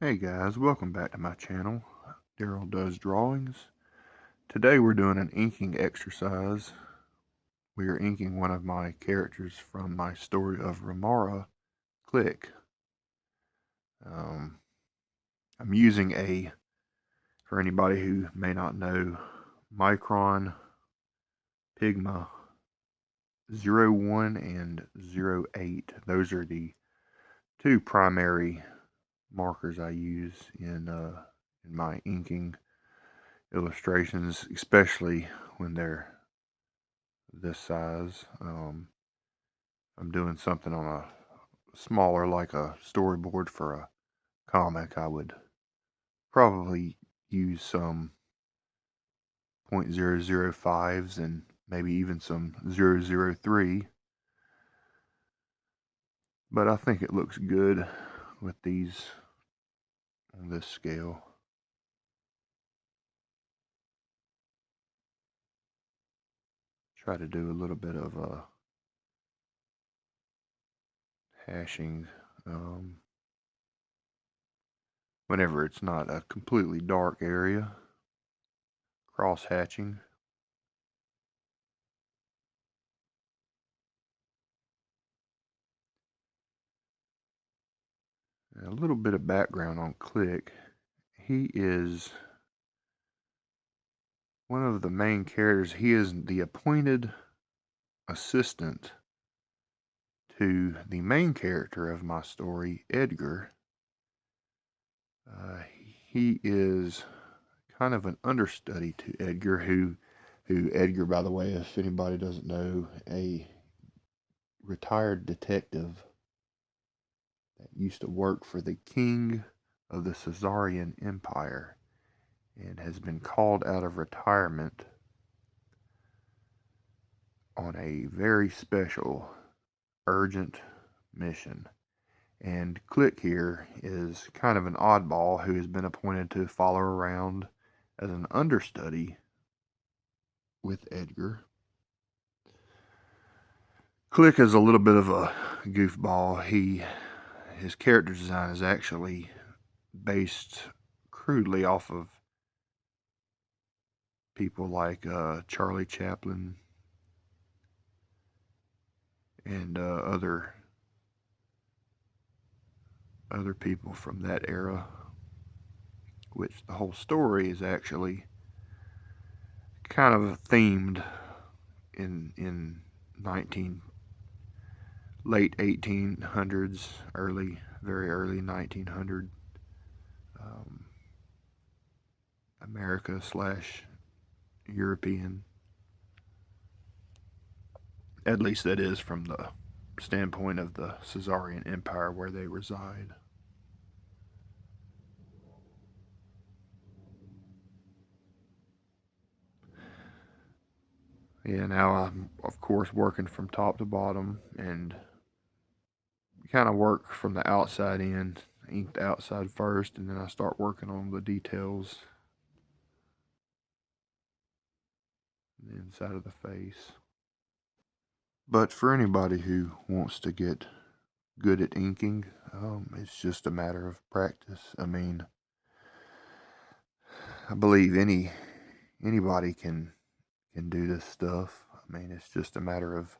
Hey guys, welcome back to my channel, Daryl Does Drawings. Today we're doing an inking exercise. We are inking one of my characters from my story of Ramara, Klik. I'm using for anybody who may not know, Micron Pigma 01 and 08. Those are the two primary markers I use in my inking illustrations, especially when they're this size. I'm doing something on a smaller, like a storyboard for a comic. I would probably use some .005s and maybe even some 003, but I think it looks good with these on this scale. Try to do a little bit of hashing whenever it's not a completely dark area, cross hatching. A little bit of background on Klik. He is one of the main characters. He is the appointed assistant to the main character of my story, Edgar. He is kind of an understudy to Edgar, who Edgar, by the way, if anybody doesn't know, a retired detective that used to work for the king of the Caesarian Empire and has been called out of retirement on a very special, urgent mission. And Klik here is kind of an oddball who has been appointed to follow around as an understudy with Edgar. Klik is a little bit of a goofball. His character design is actually based crudely off of people like Charlie Chaplin and other people from that era, which the whole story is actually kind of themed in late 1800s, very early 1900 um, America / European. At least that is from the standpoint of the Caesarian Empire where they reside. Yeah, now I'm, of course, working from top to bottom and kind of work from the outside in, ink the outside first, and then I start working on the details, the inside of the face. But for anybody who wants to get good at inking, it's just a matter of practice. I mean, I believe anybody can do this stuff. I mean, it's just a matter of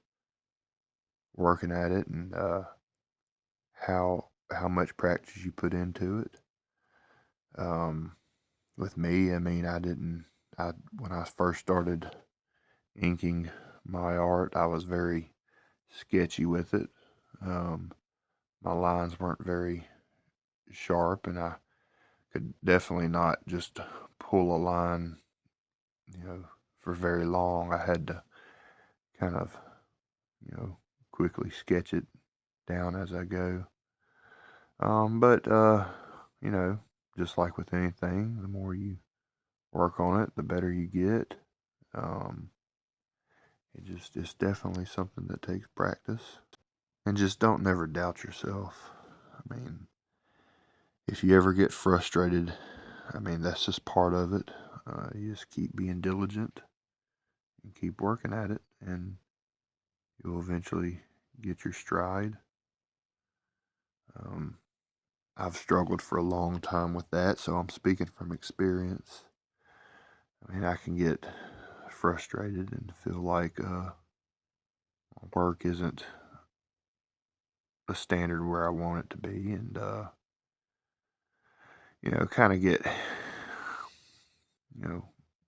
working at it and how much practice you put into it. With me, I mean, when I first started inking my art, I was very sketchy with it. My lines weren't very sharp, and I could definitely not just pull a line, for very long. I had to kind of, quickly sketch it down as I go. But just like with anything, the more you work on it, the better you get. Um, it's definitely something that takes practice, and just don't never doubt yourself. I mean, if you ever get frustrated, I mean, that's just part of it. You just keep being diligent and keep working at it, and you'll eventually get your stride. Um, I've struggled for a long time with that, so I'm speaking from experience. I mean, I can get frustrated and feel like work isn't a standard where I want it to be, and kind of get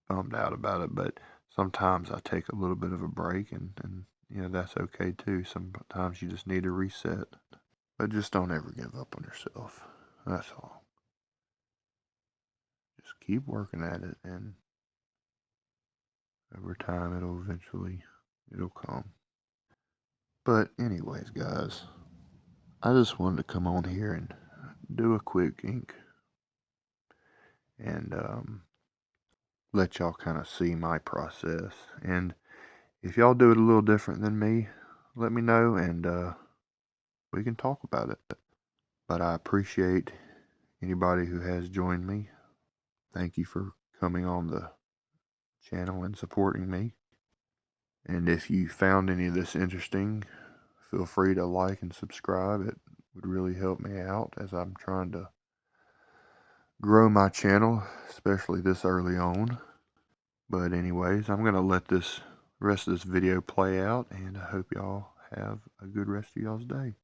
bummed out about it. But sometimes I take a little bit of a break, and that's okay too. Sometimes you just need a reset, but just don't ever give up on yourself. That's all. Just keep working at it, and over time it'll come. But anyways, guys, I just wanted to come on here and do a quick ink and let y'all kind of see my process. And if y'all do it a little different than me, let me know, and we can talk about it. But I appreciate anybody who has joined me. Thank you for coming on the channel and supporting me. And if you found any of this interesting, feel free to like and subscribe. It would really help me out as I'm trying to grow my channel, especially this early on. But anyways, I'm going to let this rest of this video play out, and I hope y'all have a good rest of y'all's day.